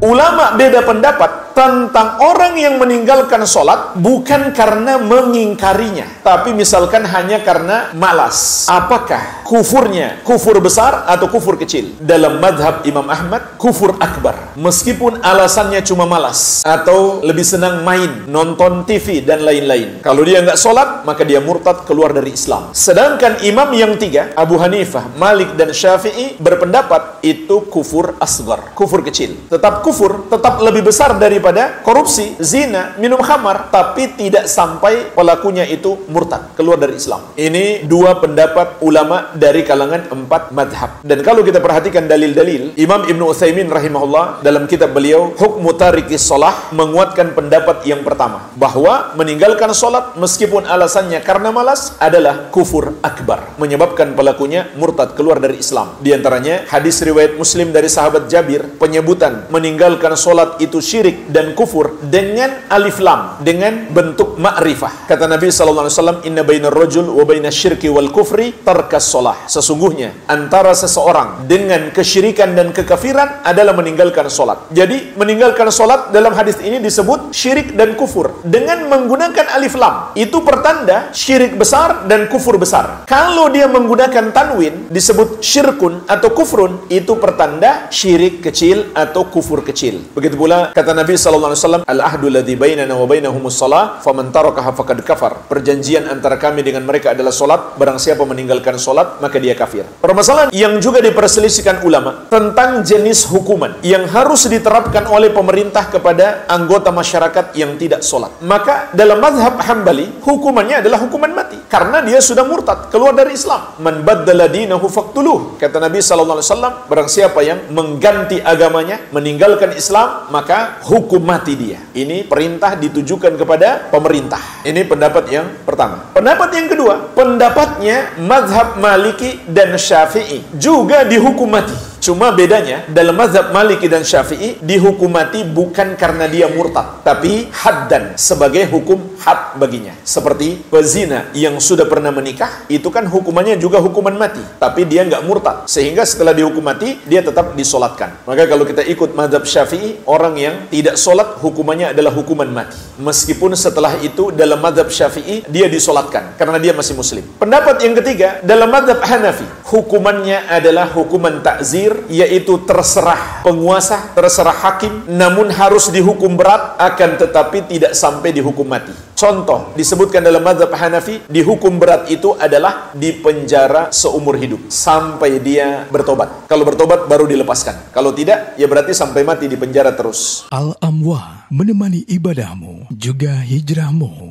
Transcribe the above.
Ulama beda pendapat tentang orang yang meninggalkan sholat bukan karena mengingkarinya, tapi misalkan hanya karena malas. Apakah kufurnya kufur besar atau kufur kecil? Dalam madhab Imam Ahmad, kufur akbar, meskipun alasannya cuma malas atau lebih senang main, nonton TV dan lain-lain. Kalau dia nggak sholat, maka dia murtad, keluar dari Islam. Sedangkan imam yang tiga, Abu Hanifah, Malik dan Syafi'i, berpendapat itu kufur asgar, kufur kecil. Tetap kufur, tetap lebih besar daripada korupsi, zina, minum khamar, tapi tidak sampai pelakunya itu murtad, keluar dari Islam. Ini dua pendapat ulama dari kalangan 4 madhab. Dan kalau kita perhatikan dalil-dalil, Imam Ibnu Utsaimin rahimahullah dalam kitab beliau Hukmu Tarikis Shalah menguatkan pendapat yang pertama, bahwa meninggalkan sholat meskipun alasannya karena malas adalah kufur akbar, menyebabkan pelakunya murtad, keluar dari Islam. Di antaranya hadis riwayat Muslim dari sahabat Jabir, penyebutan meninggalkan sholat itu syirik dan kufur dengan alif lam, dengan bentuk ma'rifah. Kata Nabi SAW, inna bainar rajul wa bainas syirki wal kufri tarkas sholah. Sesungguhnya antara seseorang dengan kesyirikan dan kekafiran adalah meninggalkan sholat. Jadi meninggalkan sholat dalam hadis ini disebut syirik dan kufur dengan menggunakan alif lam. Itu pertanda syirik besar dan kufur besar. Kalau dia menggunakan tanwin disebut syirkun atau kufrun, itu pertanda syirik kecil atau kufur kecil. Begitu pula kata Nabi SAW, al-ahdu ladzi bainana wa bainahumus shalah faman tarakaha faqad kafar. Perjanjian antara kami dengan mereka adalah solat, barang siapa meninggalkan solat maka dia kafir. Permasalahan yang juga diperselisihkan ulama tentang jenis hukuman yang harus diterapkan oleh pemerintah kepada anggota masyarakat yang tidak solat. Maka dalam mazhab Hambali hukumannya adalah hukuman mati karena dia sudah murtad, keluar dari Islam. Man baddala dinahu faqtuluh. Kata Nabi SAW, barang siapa yang mengganti agamanya, meninggalkan Islam, maka hukum mati dia. Ini perintah ditujukan kepada pemerintah. Ini pendapat yang pertama. Pendapat yang kedua, pendapatnya mazhab Maliki dan Syafi'i juga dihukum mati. Cuma bedanya dalam mazhab Maliki dan Syafi'i dihukum mati bukan karena dia murtad, tapi haddan, sebagai hukum had baginya. Seperti pezina yang sudah pernah menikah, itu kan hukumannya juga hukuman mati, tapi dia nggak murtad, sehingga setelah dihukum mati dia tetap disolatkan. Maka kalau kita ikut mazhab Syafi'i, orang yang tidak solat hukumannya adalah hukuman mati, meskipun setelah itu dalam mazhab Syafi'i dia disolatkan karena dia masih muslim. Pendapat yang ketiga, dalam mazhab Hanafi hukumannya adalah hukuman ta'zir, yaitu terserah penguasa, terserah hakim, namun harus dihukum berat, akan tetapi tidak sampai dihukum mati. Contoh disebutkan dalam mazhab Hanafi, dihukum berat itu adalah dipenjara seumur hidup sampai dia bertobat. Kalau bertobat baru dilepaskan, kalau tidak ya berarti sampai mati di penjara terus. Al-Amwah, menemani ibadahmu juga hijrahmu.